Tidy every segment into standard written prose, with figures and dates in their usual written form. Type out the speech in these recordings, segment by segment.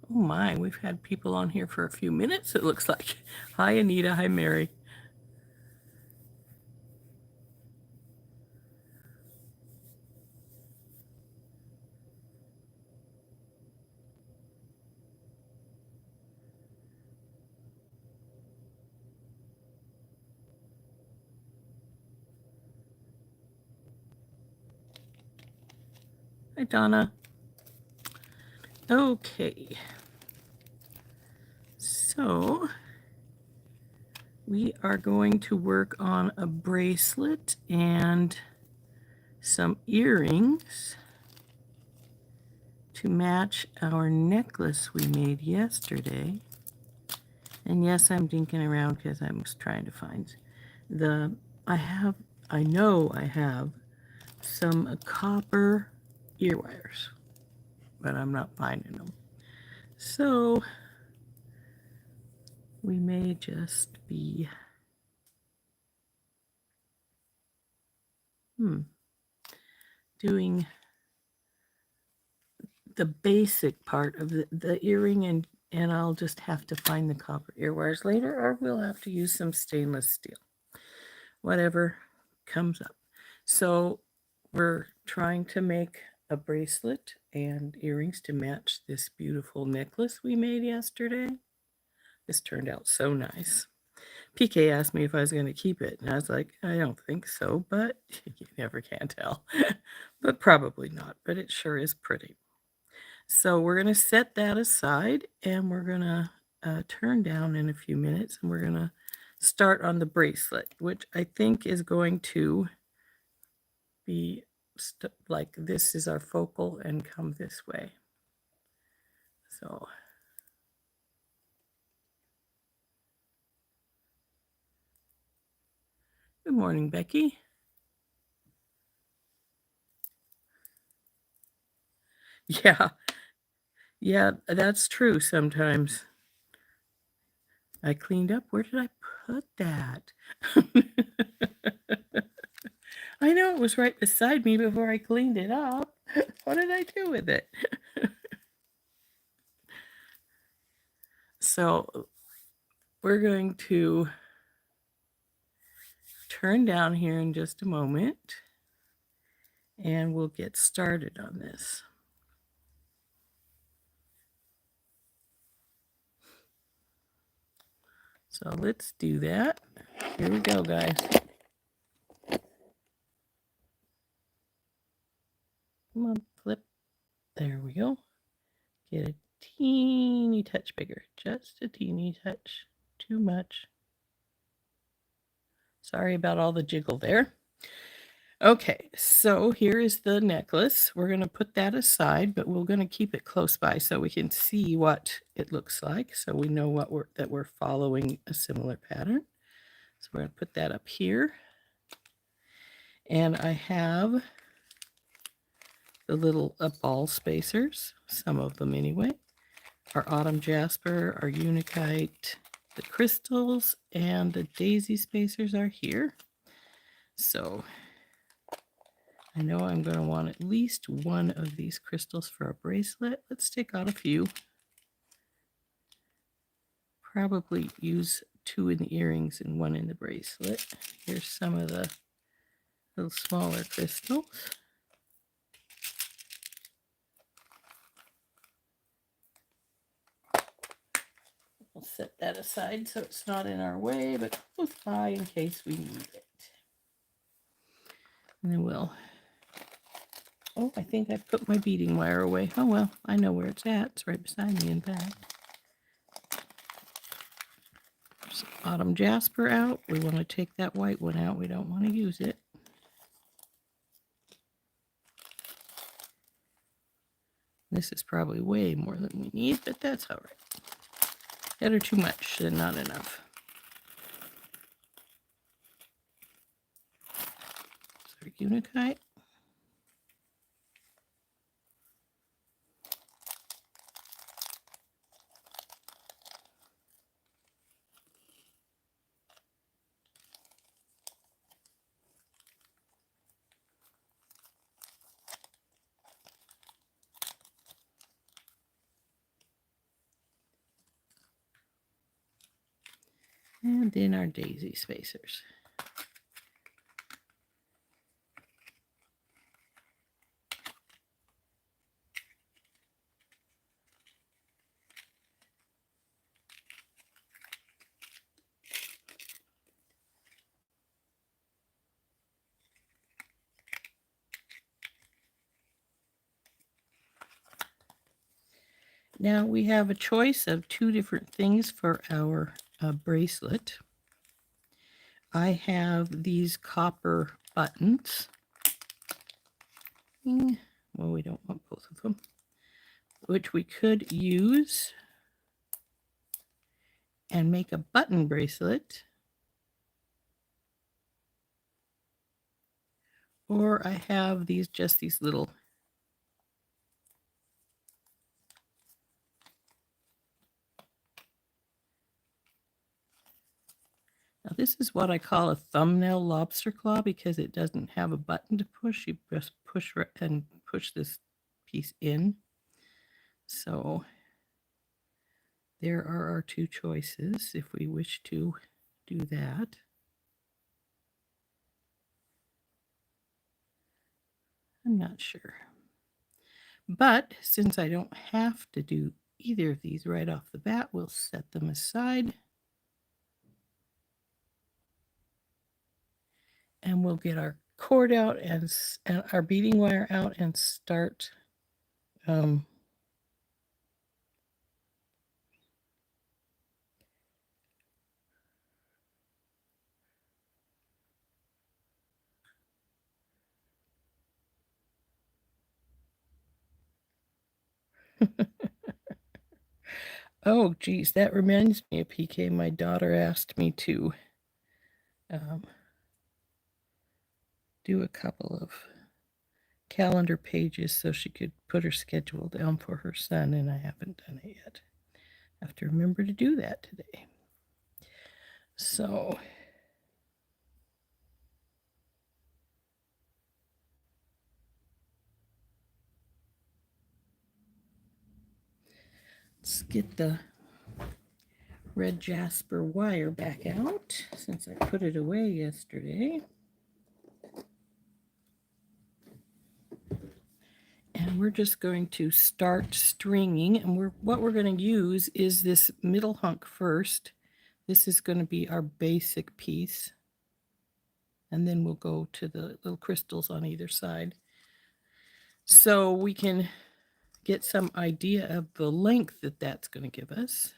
Oh my, we've had people on here for a few minutes, it looks like. Hi, Anita. Hi, Mary. Hi, Donna. Okay. So we are going to work on a bracelet and some earrings to match our necklace we made yesterday. And yes, I'm dinking around because I was trying to find I know I have some copper ear wires, but I'm not finding them. So we may just be doing the basic part of the earring, and I'll just have to find the copper ear wires later, or we'll have to use some stainless steel, whatever comes up. So we're trying to make a bracelet and earrings to match this beautiful necklace we made yesterday. This turned out so nice. PK asked me if I was going to keep it, and I was like, I don't think so, but you never can tell. But probably not, but it sure is pretty. So we're going to set that aside, and we're going to turn down in a few minutes, and we're going to start on the bracelet, which I think is going to be like this is our focal and come this way. So good morning, Becky. Yeah, that's true sometimes. I cleaned up. Where did I put that? I know it was right beside me before I cleaned it up. What did I do with it? So we're going to turn down here in just a moment, and we'll get started on this. So let's do that. Here we go, guys. Come on, flip. There we go. Get a teeny touch bigger. Just a teeny touch. Too much. Sorry about all the jiggle there. Okay, so here is the necklace. We're going to put that aside, but we're going to keep it close by so we can see what it looks like, so we know that we're following a similar pattern. So we're going to put that up here. And I have the little ball spacers, some of them anyway. Our Autumn Jasper, our Unikite, the crystals, and the daisy spacers are here. So I know I'm going to want at least one of these crystals for a bracelet. Let's take out a few. Probably use 2 in the earrings and 1 in the bracelet. Here's some of the little smaller crystals. We'll set that aside so it's not in our way, but close by in case we need it. And then we'll... Oh, I think I put my beading wire away. Oh well, I know where it's at. It's right beside me in fact. Some Autumn Jasper out. We want to take that white one out. We don't want to use it. This is probably way more than we need, but that's all right. Better too much than not enough. So Unikite. And then our daisy spacers. Now we have a choice of two different things for our bracelet. I have these copper buttons. Well, we don't want both of them, which we could use and make a button bracelet. Or I have these, just these little Now this is what I call a thumbnail lobster claw because it doesn't have a button to push. You just push and push this piece in. So there are our two choices if we wish to do that. I'm not sure. But since I don't have to do either of these right off the bat, we'll set them aside. And we'll get our cord out and our beading wire out and start oh, geez, that reminds me of PK. My daughter asked me to do a couple of calendar pages so she could put her schedule down for her son, and I haven't done it yet. I have to remember to do that today. So let's get the red jasper wire back out since I put it away yesterday. And we're just going to start stringing, and what we're going to use is this middle hunk first. This is going to be our basic piece, and then we'll go to the little crystals on either side. So we can get some idea of the length that that's going to give us.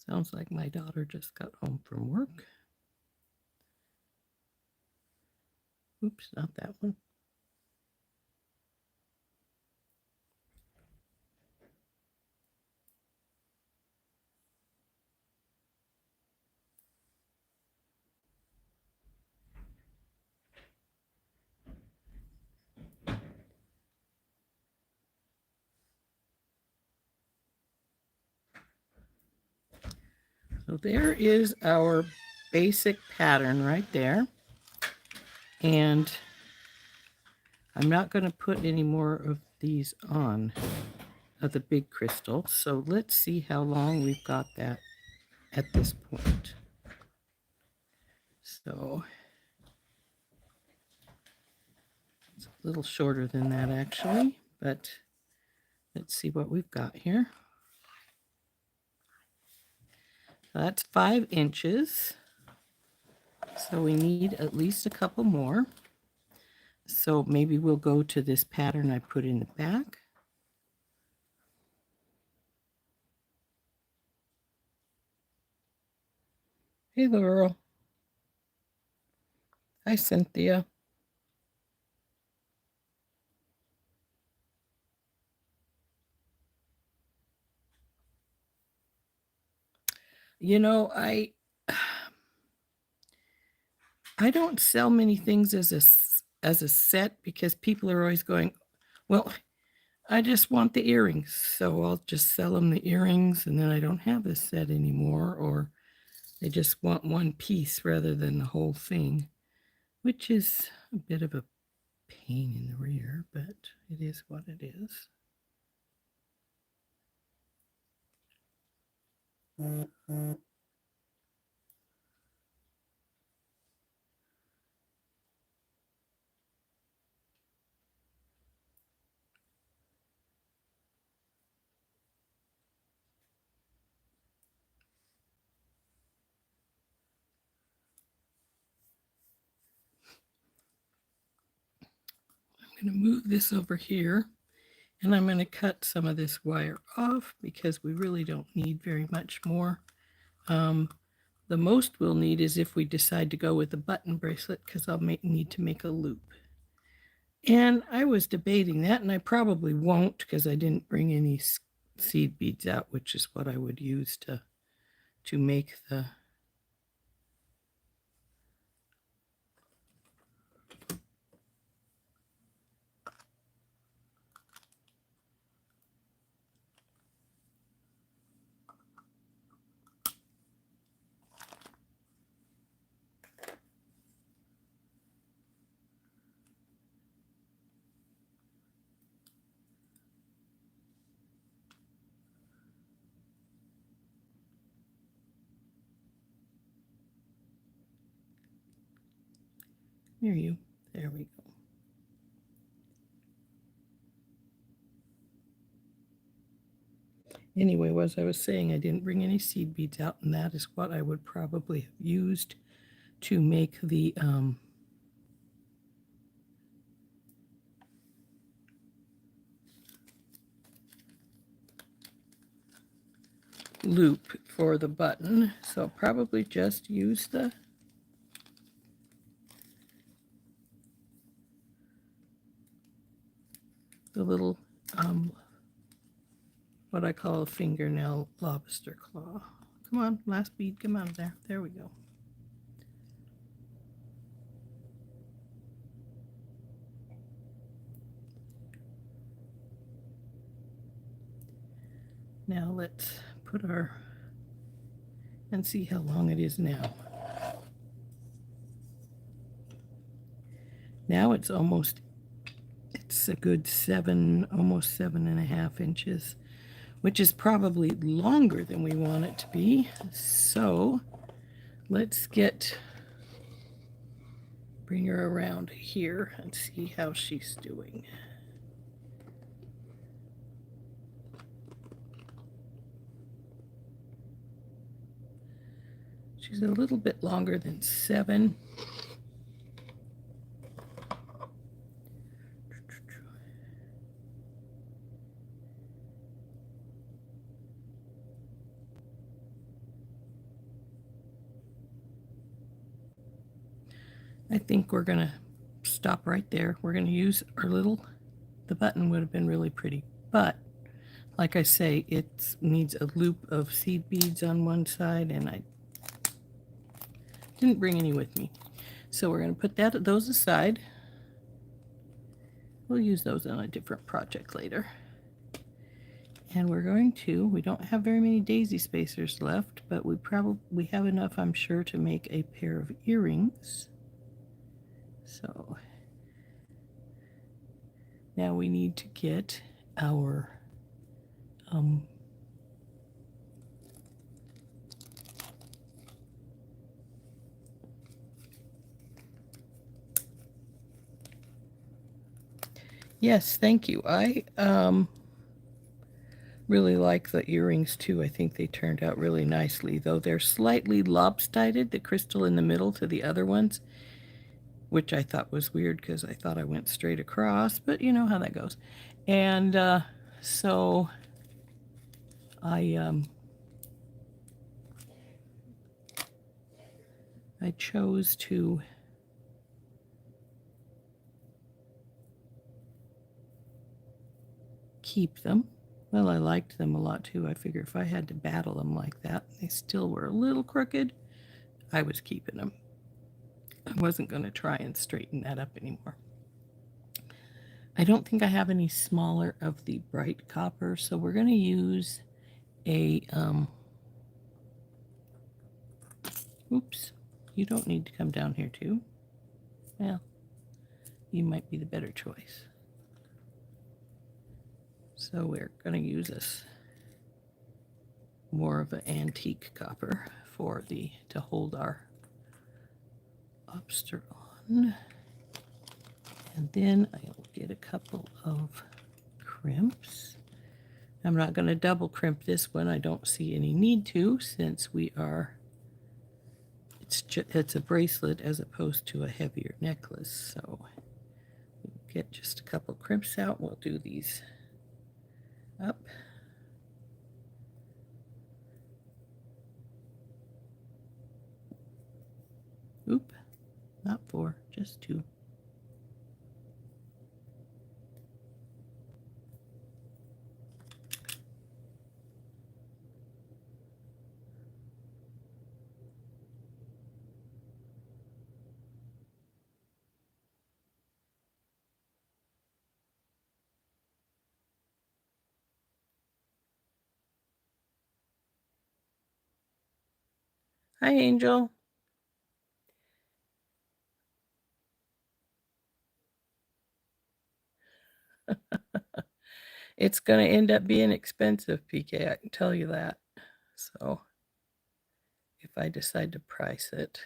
Sounds like my daughter just got home from work. Oops, not that one. So there is our basic pattern right there. And I'm not going to put any more of these on, of the big crystal. So let's see how long we've got that at this point. So it's a little shorter than that actually, but let's see what we've got here. That's 5 inches. So we need at least a couple more. So maybe we'll go to this pattern I put in the back. Hey, Laurel. Hi, Cynthia. You know, I don't sell many things as a set because people are always going, well, I just want the earrings, so I'll just sell them the earrings, and then I don't have this set anymore, or they just want one piece rather than the whole thing, which is a bit of a pain in the rear, but it is what it is. I'm going to move this over here, and I'm going to cut some of this wire off because we really don't need very much more. The most we'll need is if we decide to go with the button bracelet, because I'll need to make a loop. And I was debating that, and I probably won't because I didn't bring any seed beads out, which is what I would use to make the There we go. Anyway, as I was saying, I didn't bring any seed beads out, and that is what I would probably have used to make the loop for the button. So I'll probably just use the little what I call a fingernail lobster claw. Come on, last bead, come on there. There we go. Now let's put our, and see how long it is now. Now it's a good 7, almost 7.5 inches, which is probably longer than we want it to be. So let's bring her around here and see how she's doing. She's a little bit longer than 7. I think we're going to stop right there. We're going to use our little, the button would have been really pretty, but like I say, it needs a loop of seed beads on one side, and I didn't bring any with me. So we're going to put those aside. We'll use those on a different project later. And we're going to, we don't have very many daisy spacers left, but we have enough, I'm sure, to make a pair of earrings. So now we need to get our yes, thank you. I really like the earrings too. I think they turned out really nicely, though they're slightly lopsided, the crystal in the middle to the other ones, which I thought was weird because I thought I went straight across, but you know how that goes. And so I chose to keep them. Well, I liked them a lot too. I figure if I had to battle them like that, they still were a little crooked, I was keeping them. I wasn't going to try and straighten that up anymore. I don't think I have any smaller of the bright copper, so we're going to use a, oops, you don't need to come down here too. Well, you might be the better choice. So we're going to use this more of an antique copper for to hold our lobster on. And then I'll get a couple of crimps. I'm not going to double crimp this one. I don't see any need to, since we are, it's a bracelet as opposed to a heavier necklace. So we'll get just a couple crimps out. We'll do these up. Oop, not 4, just 2. Hi, Angel. It's going to end up being expensive, PK, I can tell you that. So if I decide to price it.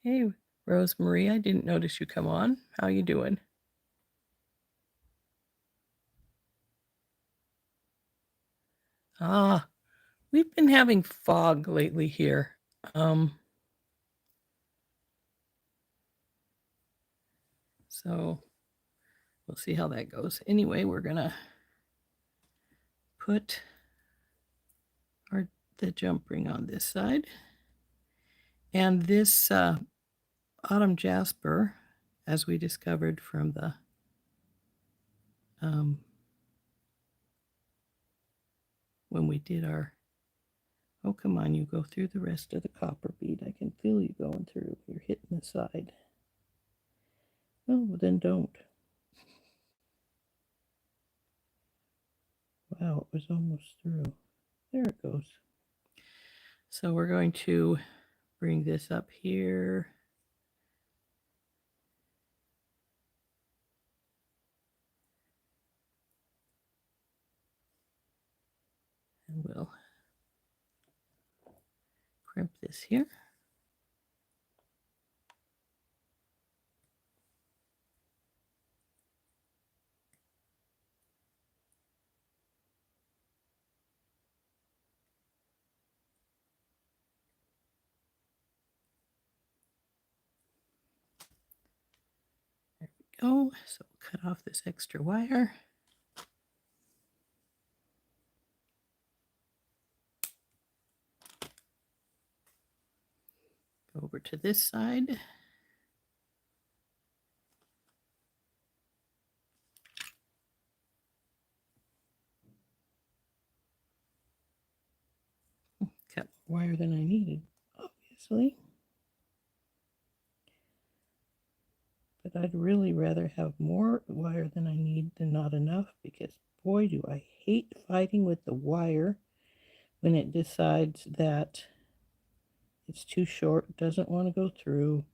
Hey, Rosemarie, I didn't notice you come on. How you doing? Ah, we've been having fog lately here. So we'll see how that goes. Anyway, we're gonna put the jump ring on this side. And this Autumn Jasper, as we discovered from the when we did our, oh, come on, you go through the rest of the copper bead. I can feel you going through. You're hitting the side. Oh, well, then don't. Wow, it was almost through. There it goes. So we're going to bring this up here. And we'll crimp this here. There we go. So we'll cut off this extra wire. Over to this side. Cut more wire than I needed, obviously. But I'd really rather have more wire than I need than not enough, because boy, do I hate fighting with the wire when it decides that it's too short, doesn't want to go through,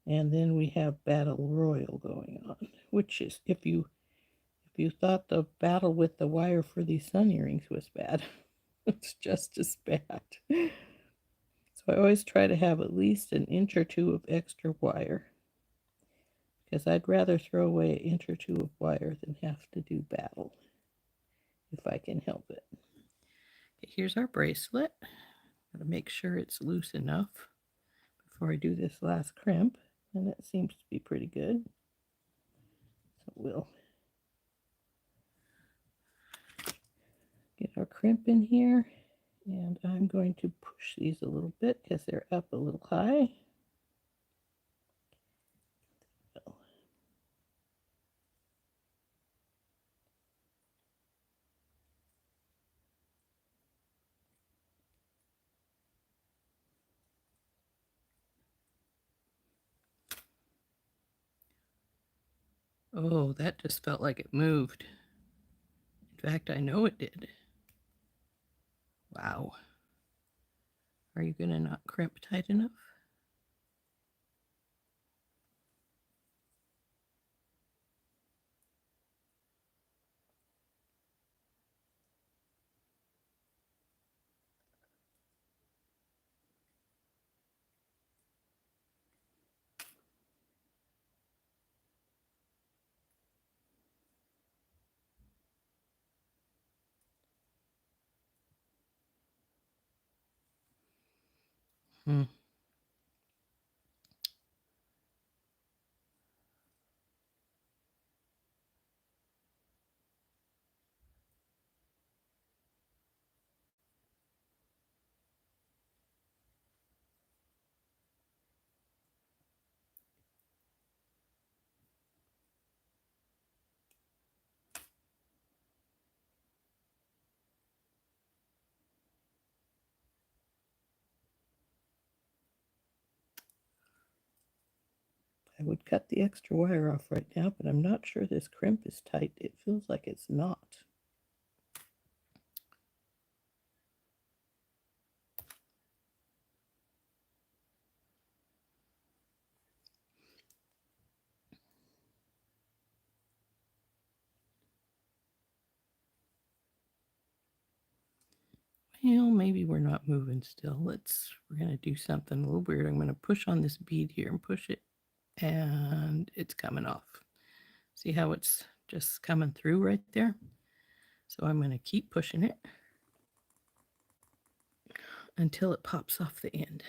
and then we have battle royal going on, which is, if you thought the battle with the wire for these sun earrings was bad, it's just as bad. So I always try to have at least an inch or two of extra wire, because I'd rather throw away an inch or two of wire than have to do battle, if I can help it. Okay, here's our bracelet. Gotta make sure it's loose enough before I do this last crimp, and it seems to be pretty good. So we'll get our crimp in here, and I'm going to push these a little bit because they're up a little high. Oh, that just felt like it moved. In fact, I know it did. Wow. Are you gonna not crimp tight enough? Hmm. I would cut the extra wire off right now, but I'm not sure this crimp is tight. It feels like it's not. Well, maybe we're not moving still. We're going to do something a little weird. I'm going to push on this bead here and push it, and it's coming off. See how it's just coming through right there? So I'm going to keep pushing it until it pops off the end.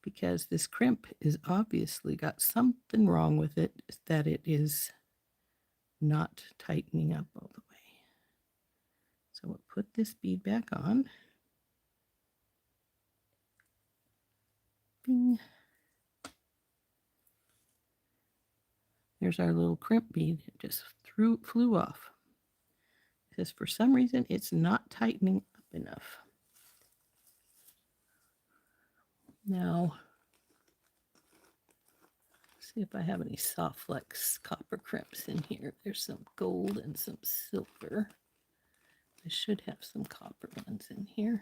Because this crimp is obviously got something wrong with it, that it is not tightening up all the way. So we'll put this bead back on. Bing. There's our little crimp bead. It just flew off. Because for some reason it's not tightening up enough. Now, see if I have any soft flex copper crimps in here. There's some gold and some silver. I should have some copper ones in here.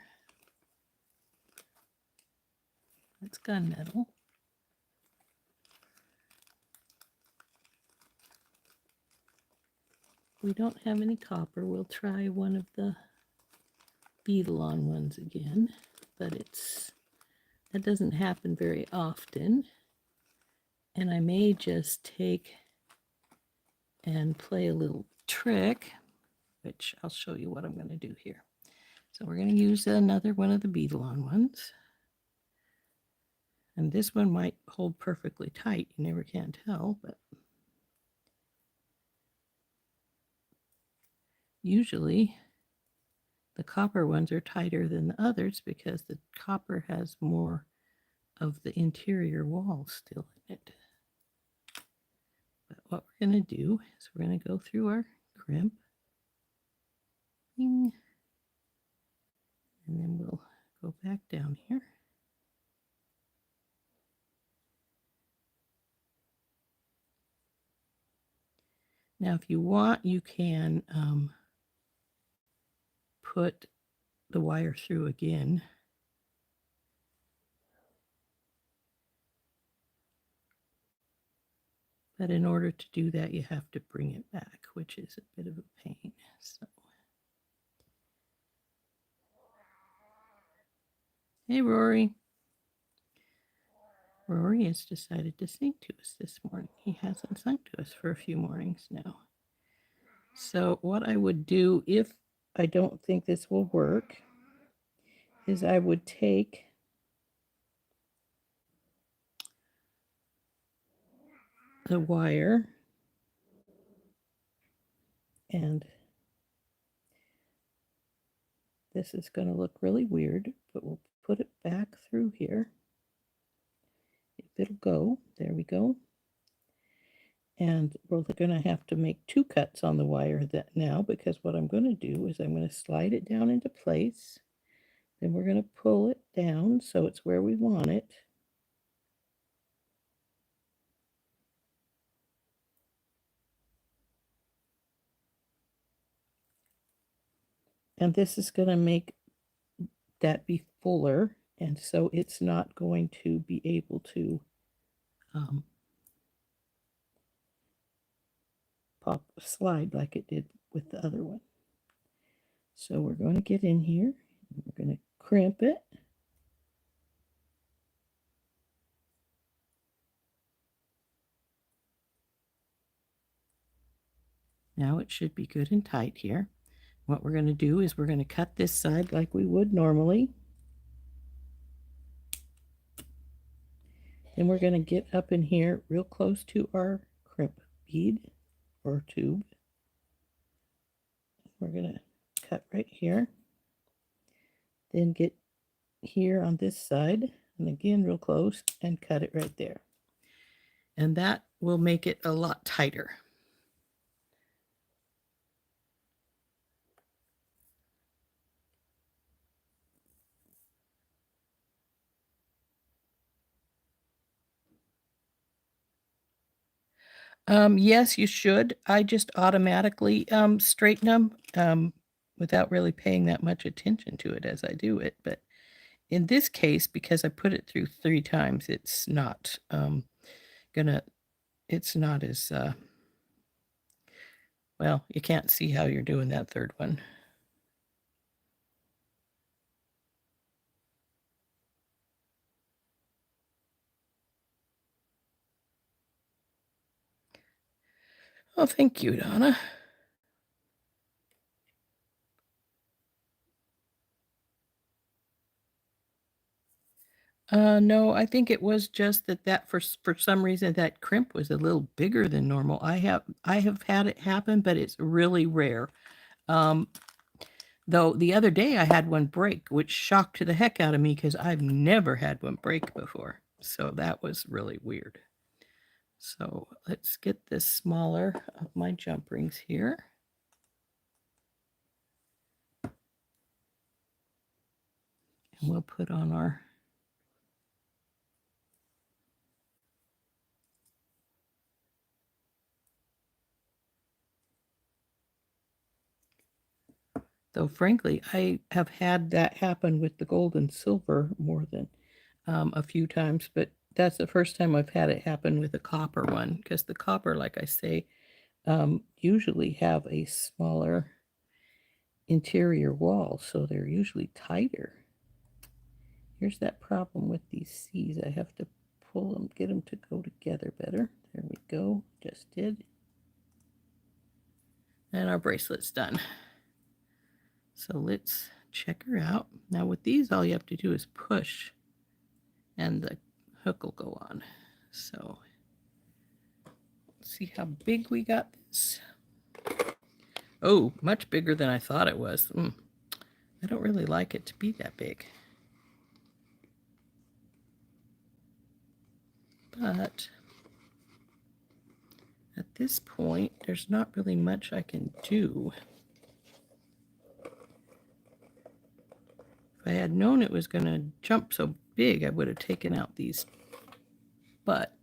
That's gunmetal. If we don't have any copper, we'll try one of the beadle-on ones again, but that doesn't happen very often. And I may just take and play a little trick, which I'll show you what I'm going to do here. So we're going to use another one of the beadle-on ones. And this one might hold perfectly tight. You never can tell, but usually The copper ones are tighter than the others because the copper has more of the interior wall still in it. But what we're going to do is we're going to go through our crimp. Bing, and then we'll go back down here. Now, if you want, you can put the wire through again. But in order to do that, you have to bring it back, which is a bit of a pain. So, hey, Rory. Rory has decided to sing to us this morning. He hasn't sung to us for a few mornings now. So what I would do if I don't think this will work is I would take the wire and this is going to look really weird, but we'll put it back through here. If it'll go, there we go. And we're going to have to make 2 cuts on the wire now, because what I'm going to do is I'm going to slide it down into place. Then we're going to pull it down so it's where we want it. And this is going to make that be fuller, and so it's not going to be able to slide like it did with the other one. So we're going to get in here, and we're going to crimp it. Now it should be good and tight here. What we're going to do is we're going to cut this side like we would normally. Then we're going to get up in here real close to our crimp bead or tube. We're going to cut right here. Then get here on this side, and again real close, and cut it right there. And that will make it a lot tighter. Yes, you should. I just automatically straighten them without really paying that much attention to it as I do it. But in this case, because I put it through 3 times, it's not it's not as well, you can't see how you're doing that third one. Oh, thank you, Donna. No, I think it was just that for some reason that crimp was a little bigger than normal. I have had it happen, but it's really rare. Though the other day I had one break, which shocked the heck out of me because I've never had one break before. So that was really weird. So let's get this smaller of my jump rings here. And we'll put on our though frankly, I have had that happen with the gold and silver more than a few times, but that's the first time I've had it happen with a copper one, because the copper, like I say, usually have a smaller interior wall, so they're usually tighter. Here's that problem with these C's. I have to pull them, get them to go together better. There we go, just did. And our bracelet's done. So let's check her out. Now with these, all you have to do is push and the hook will go on. So let's see how big we got this. Oh, much bigger than I thought it was. I don't really like it to be that big. But at this point, there's not really much I can do. If I had known it was going to jump so big, I would have taken out these. But,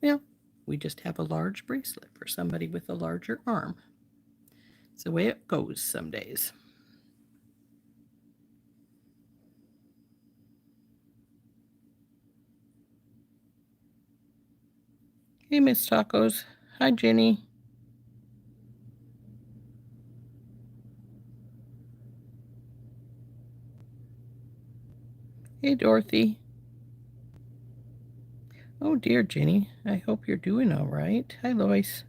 well, we just have a large bracelet for somebody with a larger arm. It's the way it goes some days. Hey, Miss Tacos. Hi, Jenny. Hey, Dorothy. Oh, dear, Jenny. I hope you're doing all right. Hi, Lois.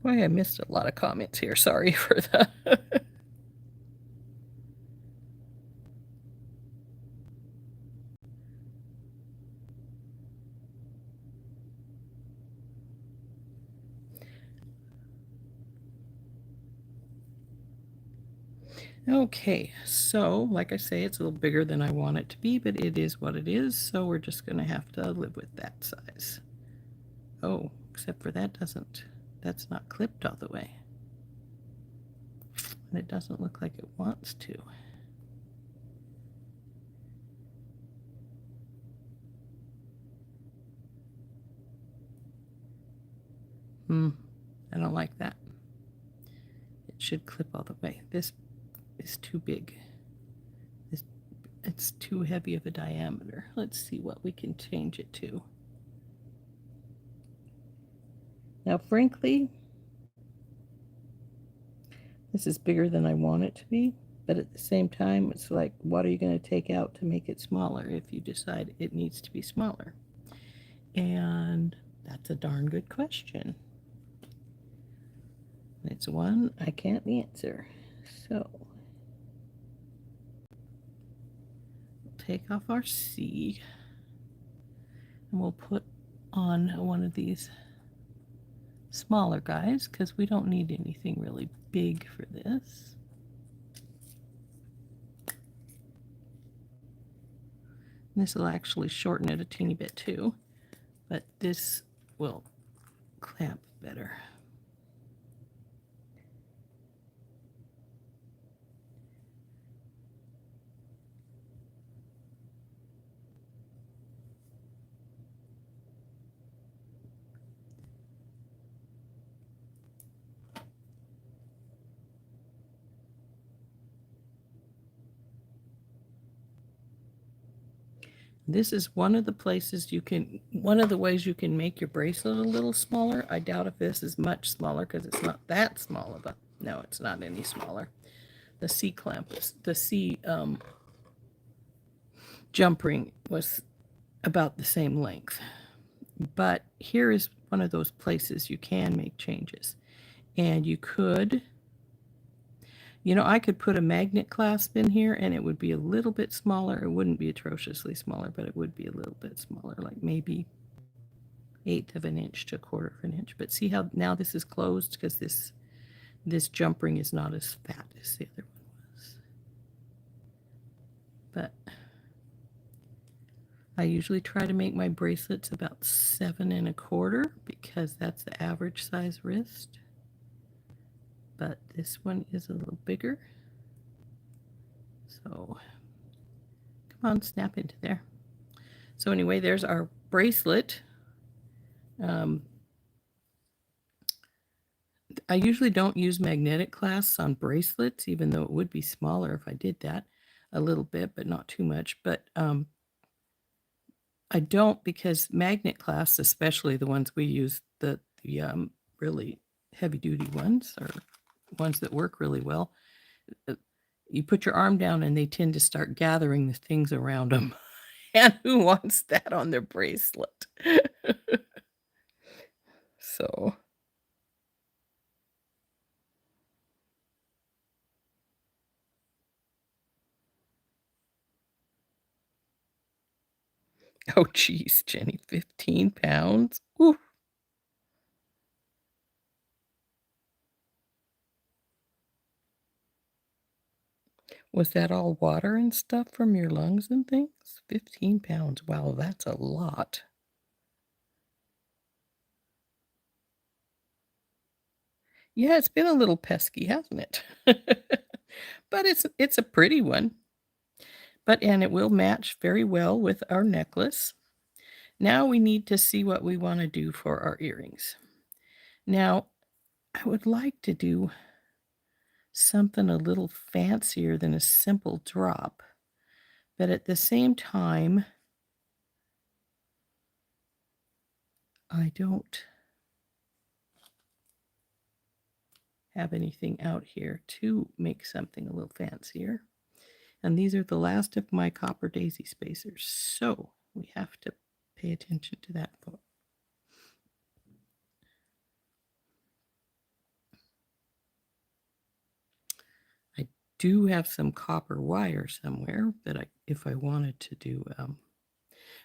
Boy, I missed a lot of comments here. Sorry for that. Okay, so like I say, it's a little bigger than I want it to be, but it is what it is, so we're just going to have to live with that size. Oh, except for that's not clipped all the way. And it doesn't look like it wants to. I don't like that. It should clip all the way. This is too big. It's too heavy of a diameter. Let's see what we can change it to. Now, frankly, this is bigger than I want it to be, but at the same time, it's like, what are you going to take out to make it smaller if you decide it needs to be smaller? And that's a darn good question. It's one I can't answer. So, we'll take off our C, and we'll put on one of these smaller guys because we don't need anything really big for this. This will actually shorten it a teeny bit too, but this will clamp better. This is one of the ways you can make your bracelet a little smaller. I doubt if this is much smaller because it's not that small of a, no, it's not any smaller. The C clamp, the C jump ring was about the same length. But here is one of those places you can make changes. And you could, I could put a magnet clasp in here and it would be a little bit smaller. It wouldn't be atrociously smaller, but it would be a little bit smaller, like maybe 1/8 of an inch to 1/4 of an inch. But see how now this is closed because this jump ring is not as fat as the other one was. But I usually try to make my bracelets about 7 1/4 because that's the average size wrist. But this one is a little bigger. So come on, snap into there. So anyway, there's our bracelet. I usually don't use magnetic clasps on bracelets, even though it would be smaller if I did that a little bit, but not too much. But I don't, because magnet clasps, especially the ones we use, the really heavy-duty ones, or ones that work really well, you put your arm down and they tend to start gathering the things around them. And who wants that on their bracelet? So Oh, geez, Jenny, 15 pounds? Ooh. Was that all water and stuff from your lungs and things? 15 pounds. Wow, that's a lot. Yeah, it's been a little pesky, hasn't it? But it's a pretty one. And it will match very well with our necklace. Now we need to see what we want to do for our earrings. Now, I would like to do something a little fancier than a simple drop, but at the same time, I don't have anything out here to make something a little fancier. And these are the last of my copper daisy spacers, so we have to pay attention to that. I do have some copper wire somewhere that if I wanted to do,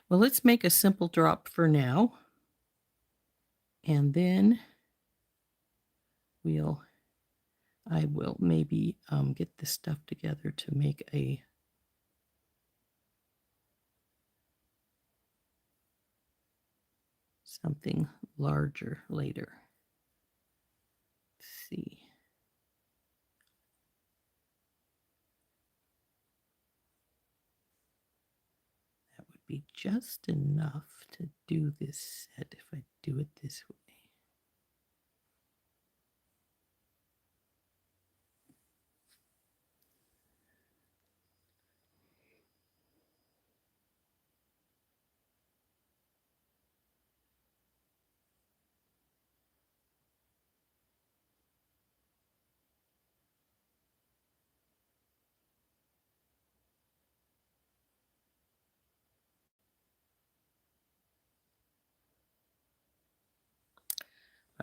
well, let's make a simple drop for now. And then I will maybe get this stuff together to make something larger later. Let's see. That would be just enough to do this set if I do it this way.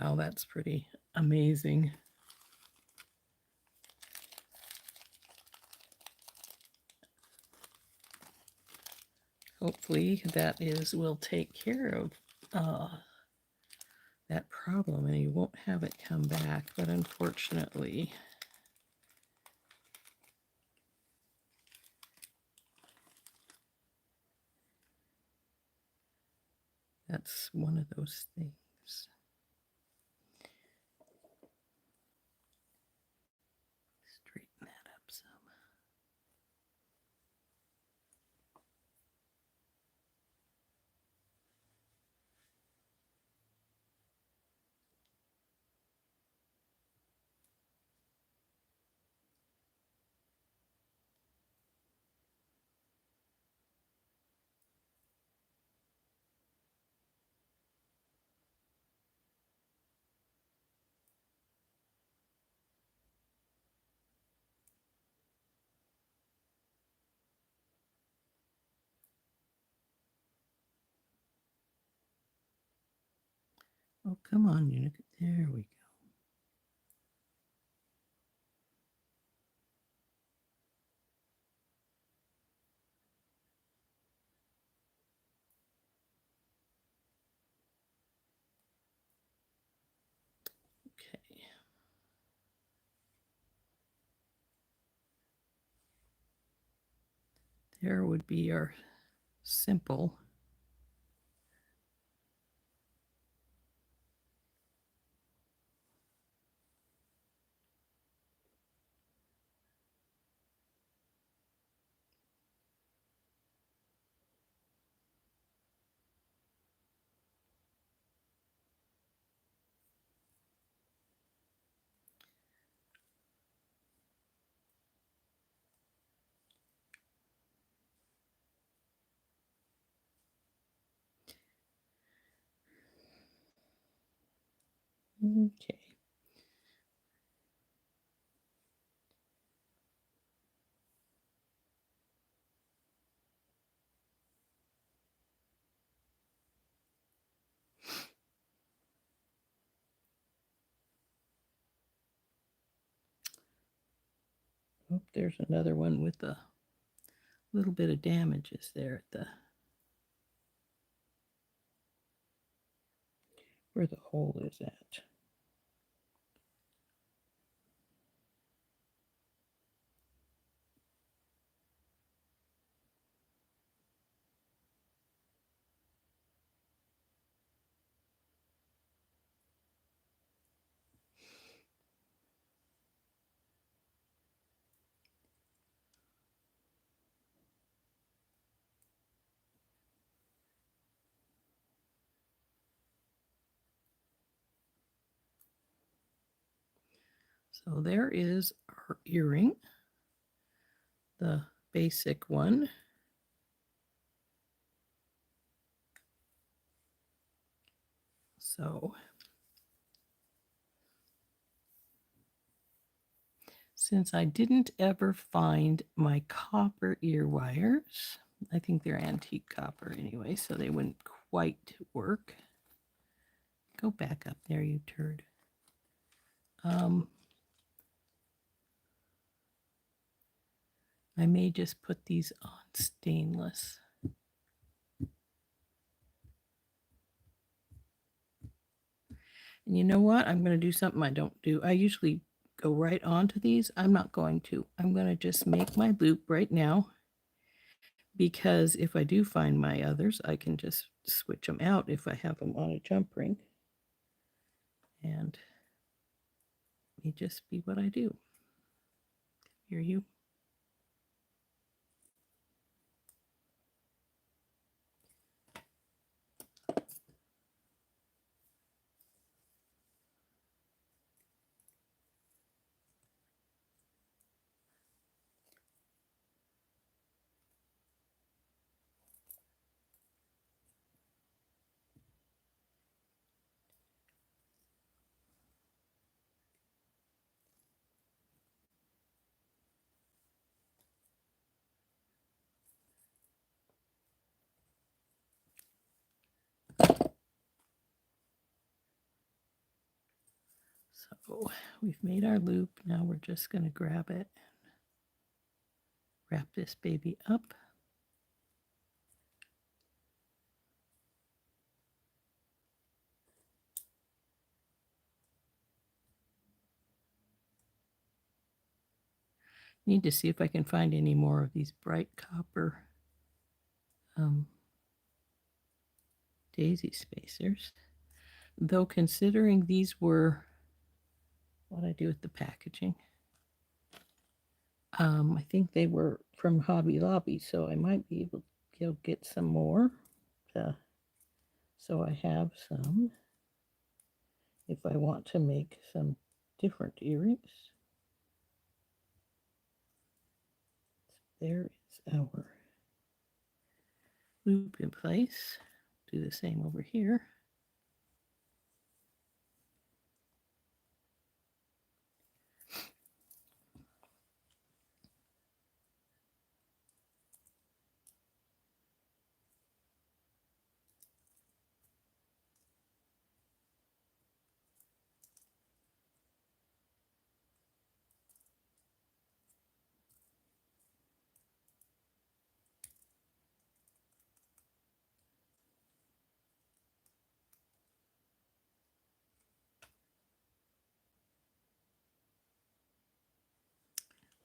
Wow, that's pretty amazing. Hopefully will take care of that problem and you won't have it come back, but unfortunately, that's one of those things. Straighten that up some. Oh, come on, Unikite. There we go. Okay. There would be our simple. Okay. Oh, there's another one with a little bit of damages there at the where the hole is at. So there is our earring, the basic one. So since I didn't ever find my copper ear wires, I think they're antique copper anyway, so they wouldn't quite work. Go back up there, you turd. I may just put these on stainless. And you know what? I'm going to do something I don't do. I usually go right onto these. I'm not going to. I'm going to just make my loop right now, because if I do find my others, I can just switch them out if I have them on a jump ring. And it may just be what I do. Hear you? So we've made our loop. Now we're just going to grab it and wrap this baby up. Need to see if I can find any more of these bright copper daisy spacers. Though considering these were what I do with the packaging, I think they were from Hobby Lobby, so I might be able to get some more. So I have some if I want to make some different earrings. There is our loop in place. Do the same over here.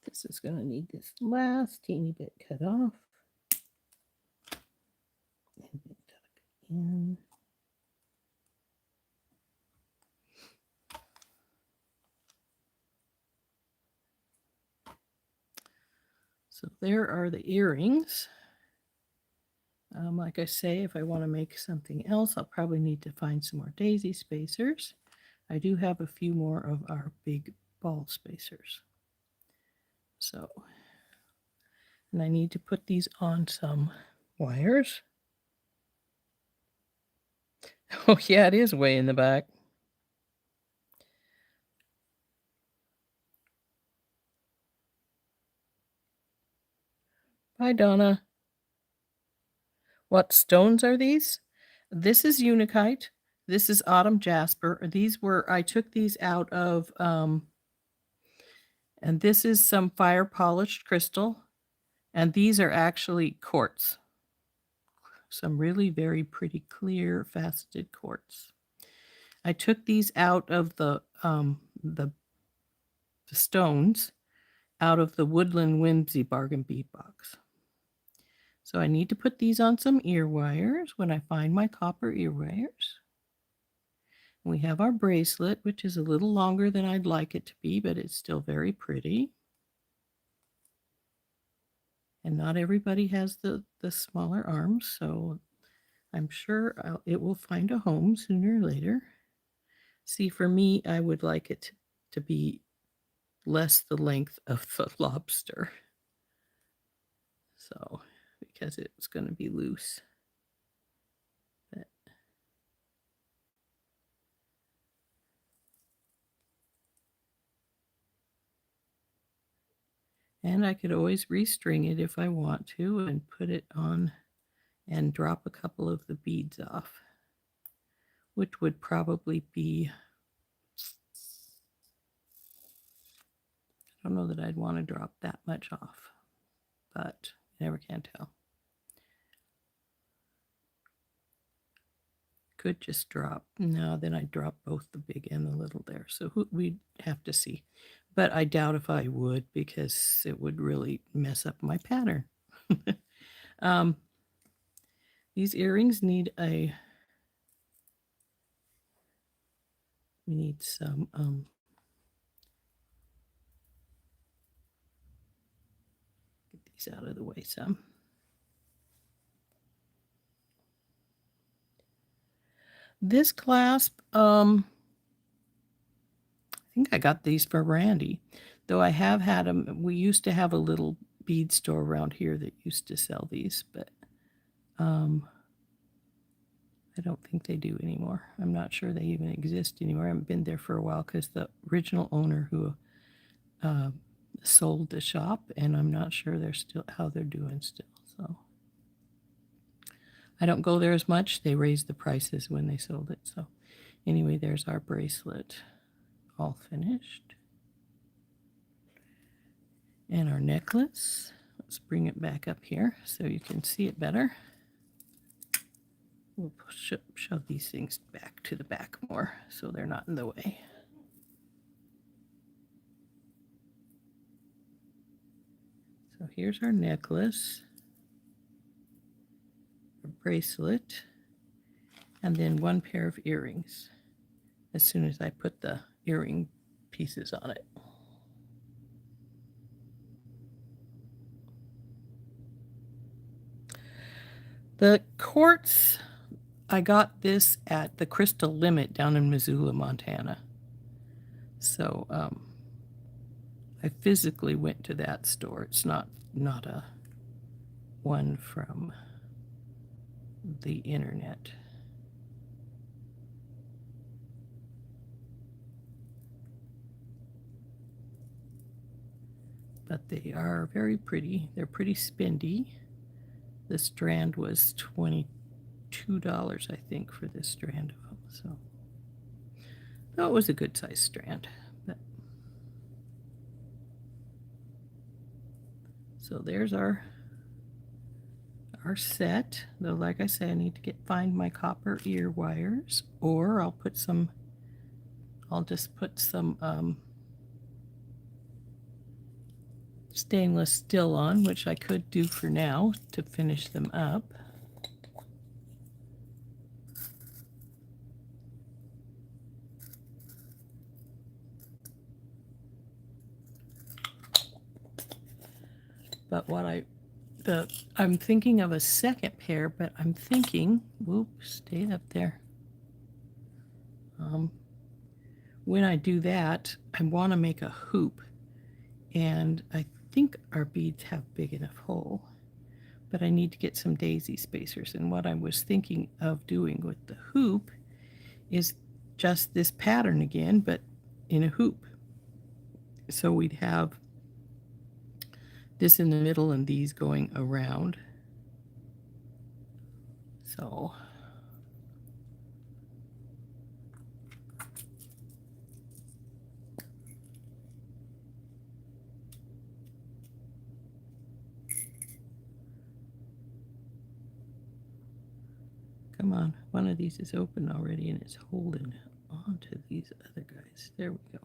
This is going to need this last teeny bit cut off. And then tuck in. So there are the earrings. Like I say, if I want to make something else, I'll probably need to find some more daisy spacers. I do have a few more of our big ball spacers. So, and I need to put these on some wires. Oh yeah, it is way in the back. Hi, Donna. What stones are these? This is Unikite. This is Autumn Jasper. These were, I took these out of, and this is some fire polished crystal. And these are actually quartz. Some really very pretty clear faceted quartz. I took these out of the stones out of the Woodland Whimsy bargain bead box. So I need to put these on some ear wires when I find my copper ear wires. We have our bracelet, which is a little longer than I'd like it to be, but it's still very pretty. And not everybody has the smaller arms, so I'm sure it will find a home sooner or later. See, for me, I would like it to be less the length of the lobster. So, because it's going to be loose. But and I could always restring it if I want to and put it on and drop a couple of the beads off, which would probably be, I don't know that I'd want to drop that much off, but you never can tell. Could just drop. No, then I'd drop both the big and the little there. So we'd have to see. But I doubt if I would, because it would really mess up my pattern. These earrings need we need some get these out of the way some. This clasp, I think I got these for Randee, though I have had them. We used to have a little bead store around here that used to sell these, but I don't think they do anymore. I'm not sure they even exist anymore. I haven't been there for a while because the original owner who sold the shop, and I'm not sure they're still how they're doing still. So I don't go there as much. They raised the prices when they sold it. So anyway, there's our bracelet all finished. And our necklace. Let's bring it back up here so you can see it better. We'll shove these things back to the back more so they're not in the way. So here's our necklace, a bracelet, and then one pair of earrings as soon as I put the earring pieces on it. The quartz, I got this at the Crystal Limit down in Missoula, Montana. So I physically went to that store. It's not a one from the internet. But they are very pretty. They're pretty spendy. The strand was $22, I think, for this strand of them. So it was a good size strand. But so there's our set. Though, like I said, I need to find my copper ear wires, or I'll just put some stainless steel on, which I could do for now to finish them up. But I'm thinking of a second pair, but I'm thinking, whoops, stay up there. When I do that, I want to make a hoop, and I think our beads have big enough hole, but I need to get some daisy spacers. And what I was thinking of doing with the hoop is just this pattern again, but in a hoop. So we'd have this in the middle and these going around. So come on, one of these is open already and it's holding. onto these other guys. There we go.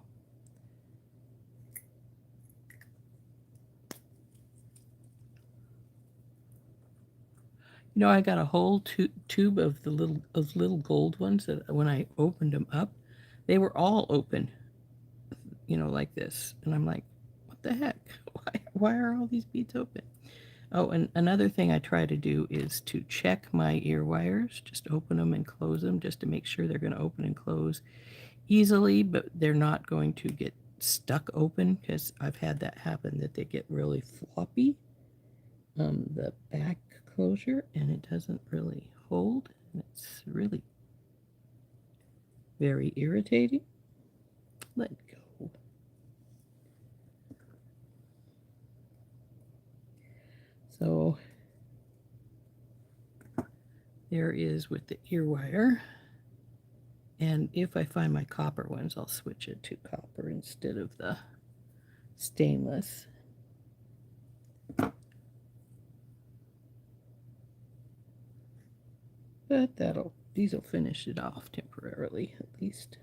You know, I got a whole tube of the little gold ones that when I opened them up, they were all open, you know, like this. And I'm like, what the heck? Why are all these beads open? Oh, and another thing I try to do is to check my ear wires, just open them and close them just to make sure they're going to open and close easily, but they're not going to get stuck open, because I've had that happen, that they get really floppy, the back closure, and it doesn't really hold. It's really very irritating. Let go. So there is with the ear wire. And if I find my copper ones, I'll switch it to copper instead of the stainless. But these will finish it off temporarily, at least.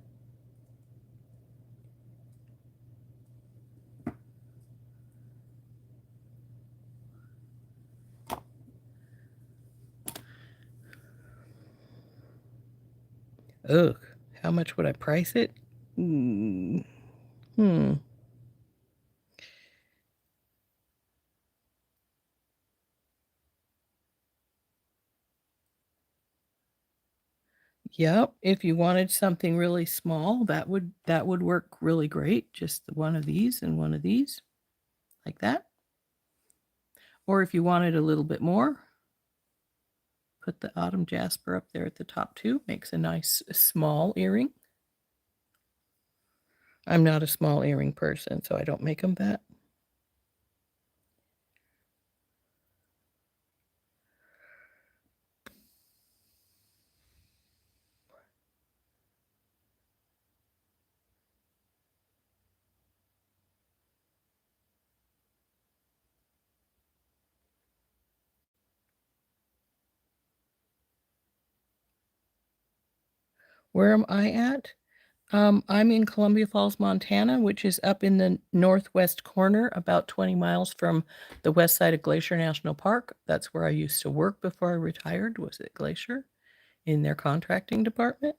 Ugh, how much would I price it? Yep, if you wanted something really small, that would work really great. Just one of these and one of these, like that. Or if you wanted a little bit more, put the Autumn Jasper up there at the top too. Makes a nice small earring. I'm not a small earring person, so I don't make them that. Where am I at? I'm in Columbia Falls, Montana, which is up in the northwest corner, about 20 miles from the west side of Glacier National Park. That's where I used to work before I retired, was at Glacier in their contracting department.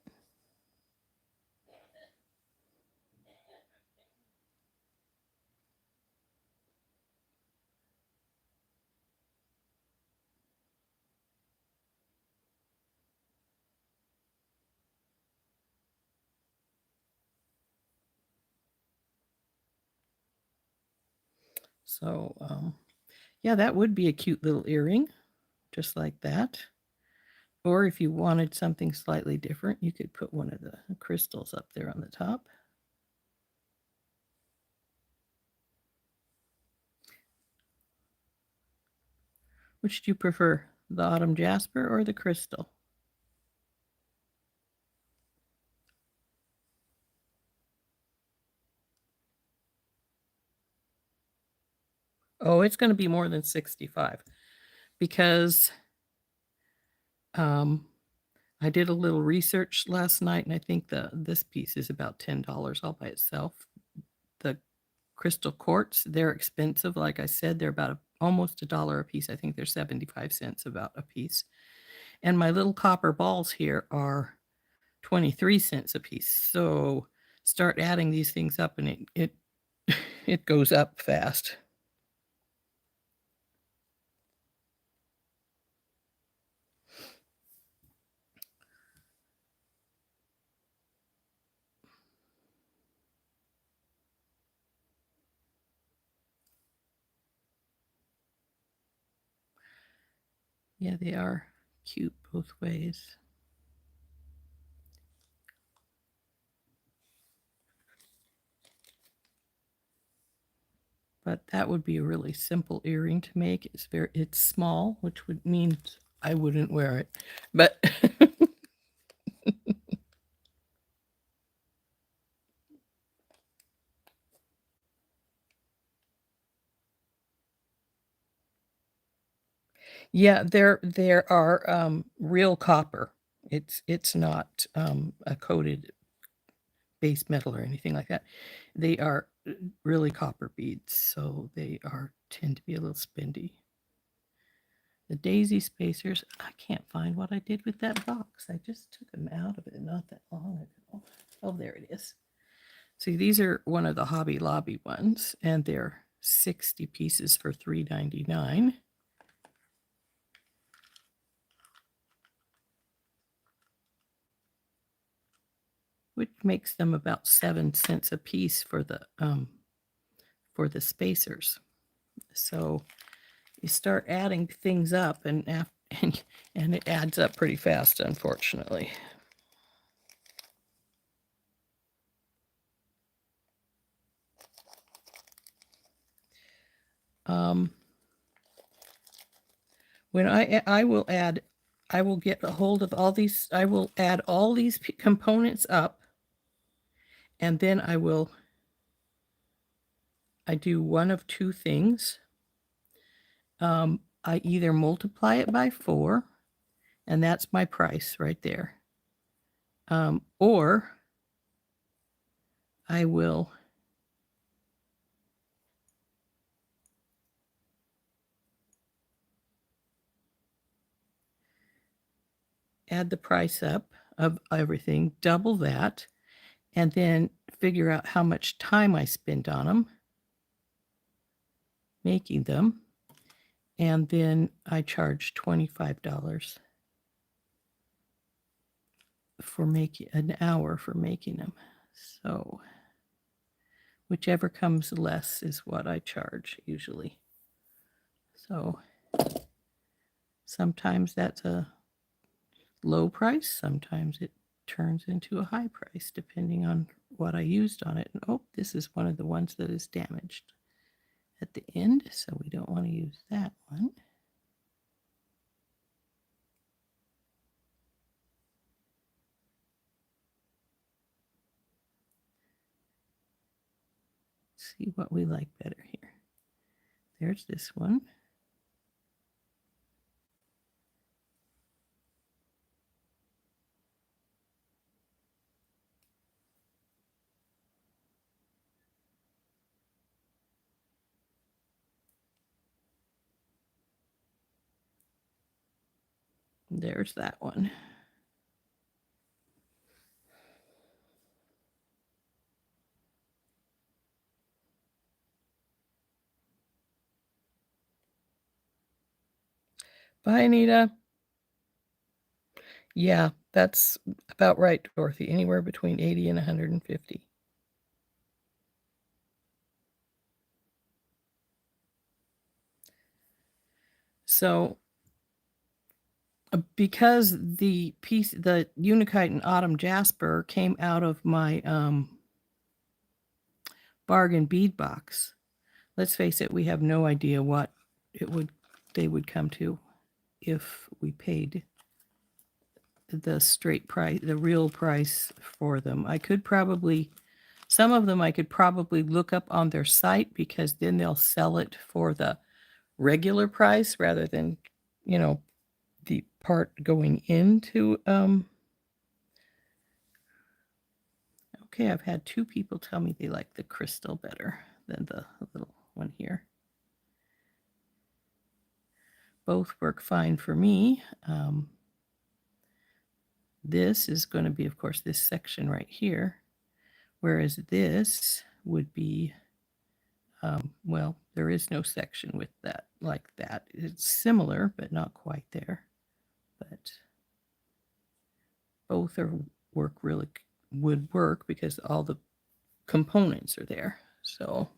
So, yeah, that would be a cute little earring, just like that. Or if you wanted something slightly different, you could put one of the crystals up there on the top. Which do you prefer, the Autumn Jasper or the crystal? Oh, it's going to be more than 65, because I did a little research last night, and I think this piece is about $10 all by itself. The crystal quartz, they're expensive. Like I said, they're about almost $1 a piece. I think they're 75 cents about a piece. And my little copper balls here are 23 cents a piece. So start adding these things up, and it goes up fast. Yeah, they are cute both ways. But that would be a really simple earring to make. It's small, which would mean I wouldn't wear it. But yeah, there are real copper. It's not a coated base metal or anything like that. They are really copper beads, so they tend to be a little spendy. The daisy spacers, I can't find what I did with that box. I just took them out of it not that long ago. Oh, there it is. See, these are one of the Hobby Lobby ones, and they're 60 pieces for $3.99. Which makes them about 7 cents a piece for the spacers. So you start adding things up, and it adds up pretty fast, unfortunately. When I will get a hold of all these. I will add all these components up, and then I do one of two things. I either multiply it by 4, and that's my price right there. Or I will add the price up of everything, double that, and then figure out how much time I spend on them, making them, and then I charge $25 for making an hour for making them. So whichever comes less is what I charge usually. So sometimes that's a low price, sometimes it turns into a high price depending on what I used on it. And oh, this is one of the ones that is damaged at the end, so we don't want to use that one. Let's see what we like better here. There's this one. There's that one. Bye, Anita. Yeah, that's about right, Dorothy. Anywhere between 80 and 150. So because the Unikite and Autumn Jasper came out of my bargain bead box, let's face it, we have no idea what they would come to if we paid the straight price, the real price for them. Some of them I could probably look up on their site, because then they'll sell it for the regular price rather than, the part going into, okay, I've had 2 people tell me they like the crystal better than the little one here. Both work fine for me. This is going to be, of course, this section right here, whereas this would be, well, there is no section with that like that. It's similar, but not quite there. But both would work because all the components are there. So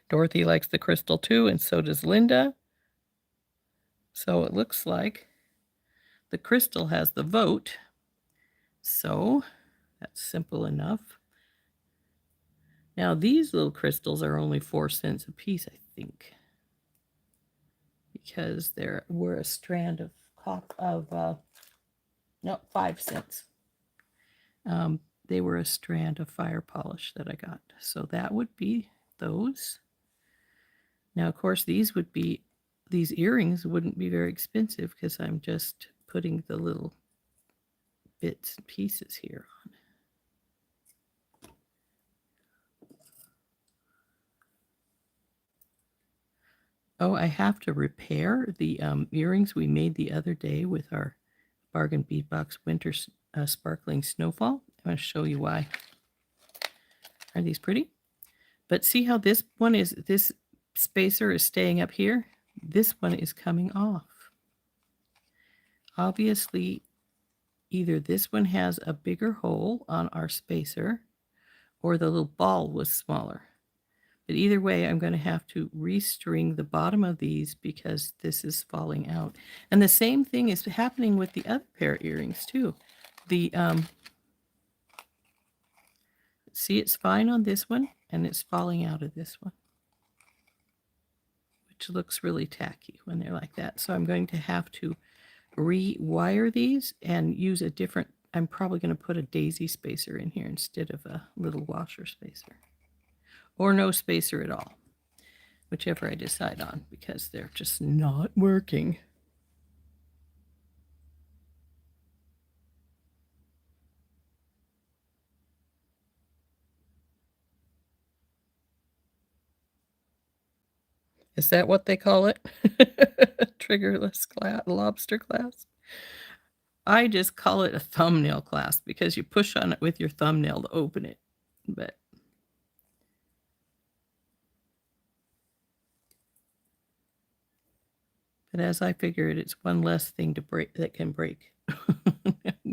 Dorothy likes the crystal too, and so does Linda. So it looks like the crystal has the vote. So that's simple enough. Now these little crystals are only 4 cents a piece, I think, because there were a strand of 5 cents. They were a strand of fire polish that I got. So that would be those. Now, of course, these would be these earrings wouldn't be very expensive because I'm just putting the little bits and pieces here on. Oh, I have to repair the earrings we made the other day with our bargain bead box winter sparkling snowfall. I'm going to show you why. Are these pretty? But see how this one is, this spacer is staying up here? This one is coming off. Obviously, either this one has a bigger hole on our spacer or the little ball was smaller. But either way, I'm going to have to restring the bottom of these because this is falling out. And the same thing is happening with the other pair of earrings too. The see, it's fine on this one and it's falling out of this one, which looks really tacky when they're like that. So I'm going to have to rewire these and use a different, I'm probably going to put a daisy spacer in here instead of a little washer spacer. Or no spacer at all, whichever I decide on, because they're just not working. Is that what they call it? Triggerless lobster clasp? I just call it a thumbnail clasp because you push on it with your thumbnail to open it. But as I figured, it's one less thing to break that can break.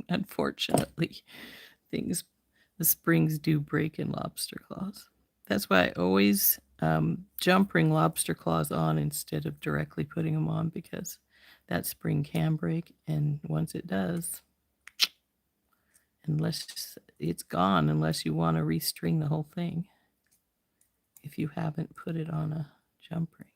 Unfortunately, the springs do break in lobster claws. That's why I always jump ring lobster claws on instead of directly putting them on, because that spring can break, and once it does, unless it's gone, unless you want to restring the whole thing, if you haven't put it on a jump ring.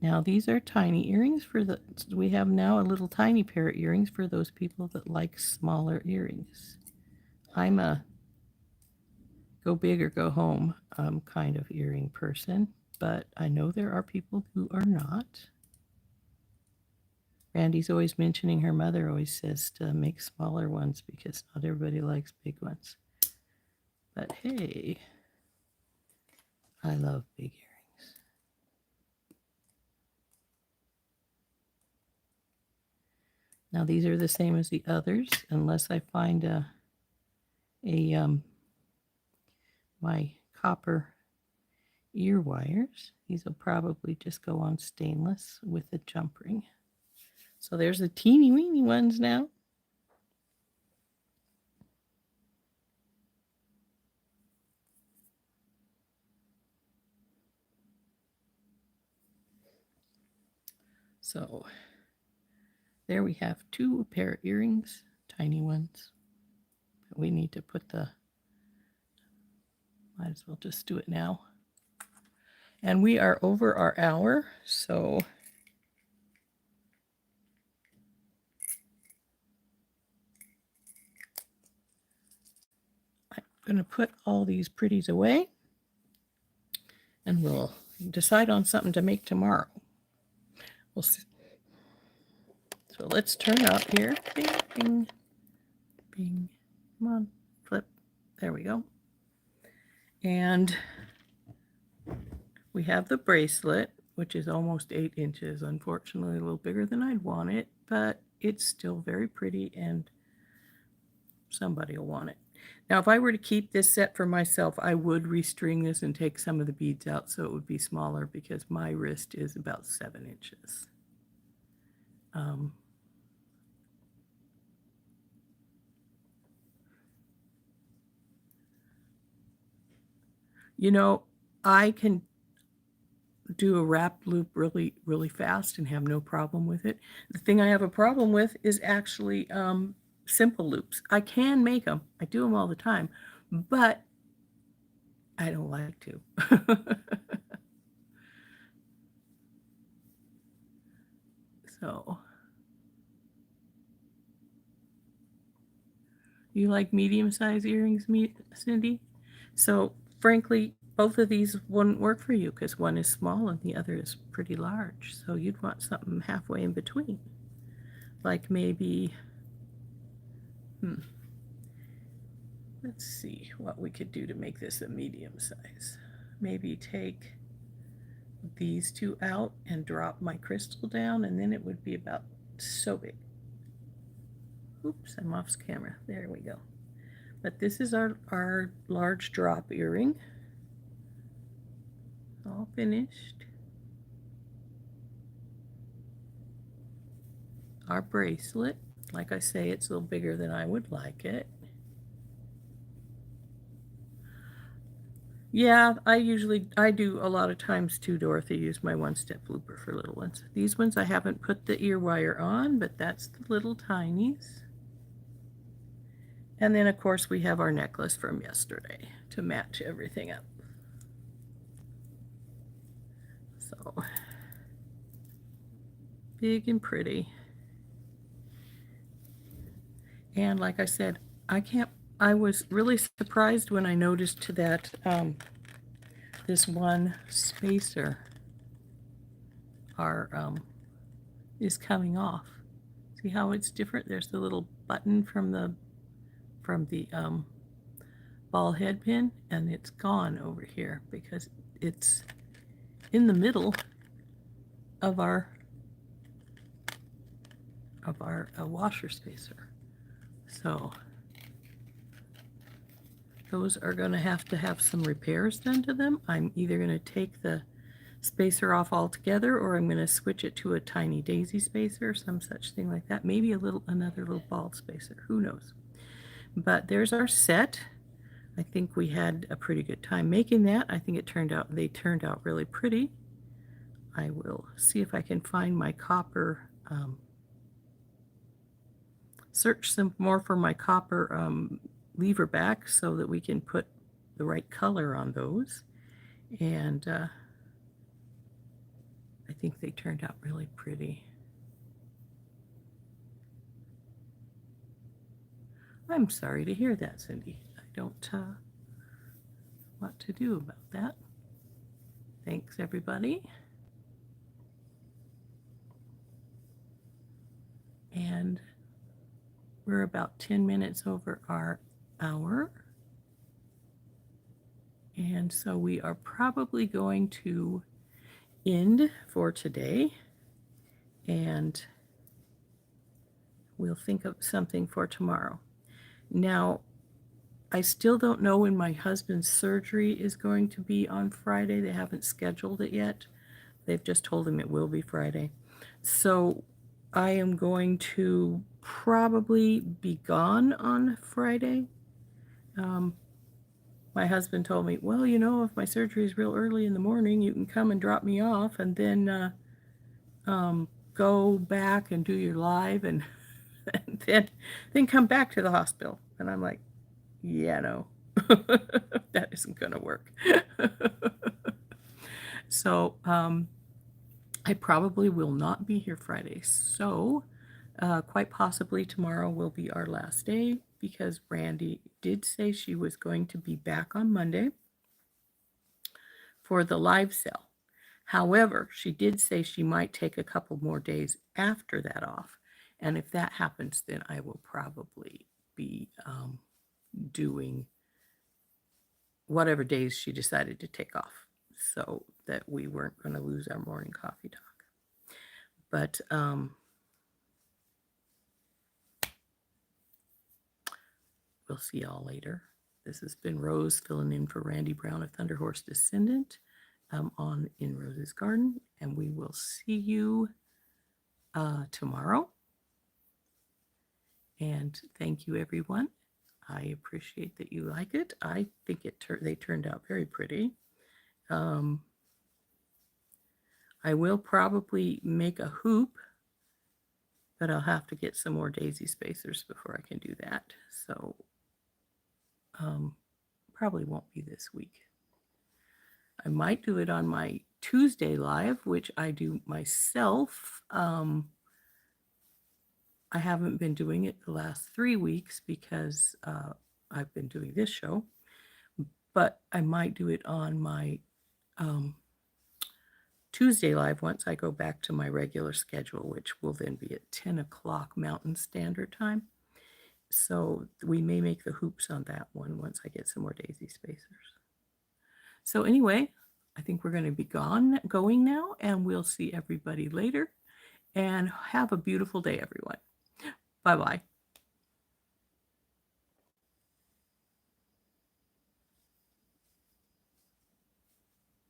Now these are tiny earrings we have now a little tiny pair of earrings for those people that like smaller earrings. I'm a go big or go home kind of earring person, but I know there are people who are not. Randee's always mentioning her mother always says to make smaller ones because not everybody likes big ones. But hey, I love big earrings. Now these are the same as the others, unless I find my copper ear wires. These will probably just go on stainless with a jump ring. So there's the teeny weeny ones now. So there we have two pair of earrings, tiny ones. We need to put might as well just do it now. And we are over our hour, so I'm going to put all these pretties away and we'll decide on something to make tomorrow. We'll see. So let's turn up here. Bing, bing, bing. Come on, flip. There we go. And we have the bracelet, which is almost 8 inches. Unfortunately, a little bigger than I'd want it, but it's still very pretty and somebody will want it. Now, if I were to keep this set for myself, I would restring this and take some of the beads out so it would be smaller because my wrist is about 7 inches. You know, I can do a wrap loop really, really fast and have no problem with it. The thing I have a problem with is actually simple loops. I can make them. I do them all the time. But I don't like to. So, you like medium-sized earrings, Cindy? So, frankly, both of these wouldn't work for you because one is small and the other is pretty large. So you'd want something halfway in between. Like maybe, let's see what we could do to make this a medium size. Maybe take these two out and drop my crystal down, and then it would be about so big. Oops, I'm off camera. There we go. But this is our large drop earring. All finished. Our bracelet. Like I say, it's a little bigger than I would like it. Yeah, I do a lot of times too, Dorothy, use my one-step looper for little ones. These ones I haven't put the ear wire on, but that's the little tinies. And then, of course, we have our necklace from yesterday to match everything up. So, big and pretty. And like I said, I was really surprised when I noticed that this one spacer is coming off. See how it's different? There's the little button from the ball head pin, and it's gone over here because it's in the middle of our washer spacer. So those are going to have some repairs done to them. I'm either going to take the spacer off altogether, or I'm going to switch it to a tiny daisy spacer, some such thing like that. Maybe another little ball spacer. Who knows? But there's our set. I think we had a pretty good time making that. I think they turned out really pretty. I will see if I can find my copper, search some more for my copper lever back so that we can put the right color on those. And I think they turned out really pretty. I'm sorry to hear that, Cindy. I don't know what to do about that. Thanks, everybody. And we're about 10 minutes over our hour. And so we are probably going to end for today. And we'll think of something for tomorrow. Now, I still don't know when my husband's surgery is going to be on Friday. They haven't scheduled it yet. They've just told him it will be Friday. So I am going to probably be gone on Friday. My husband told me, well, if my surgery is real early in the morning, you can come and drop me off and then go back and do your live and then come back to the hospital. And I'm like, yeah, no, that isn't going to work. So I probably will not be here Friday. So quite possibly tomorrow will be our last day because Randee did say she was going to be back on Monday for the live sale. However, she did say she might take a couple more days after that off. And if that happens, then I will probably be doing whatever days she decided to take off so that we weren't going to lose our morning coffee talk. But we'll see y'all later. This has been Rose filling in for Randee Brown of Thunderhorse Descendant on In Rose's Garden, and we will see you tomorrow. And thank you, everyone. I appreciate that you like it. I think they turned out very pretty. I will probably make a hoop, but I'll have to get some more daisy spacers before I can do that. So probably won't be this week. I might do it on my Tuesday live, which I do myself. I haven't been doing it the last 3 weeks because I've been doing this show, but I might do it on my Tuesday live once I go back to my regular schedule, which will then be at 10 o'clock Mountain Standard Time. So we may make the hoops on that one once I get some more daisy spacers. So anyway, I think we're going to be going now, and we'll see everybody later. And have a beautiful day, everyone. Bye-bye.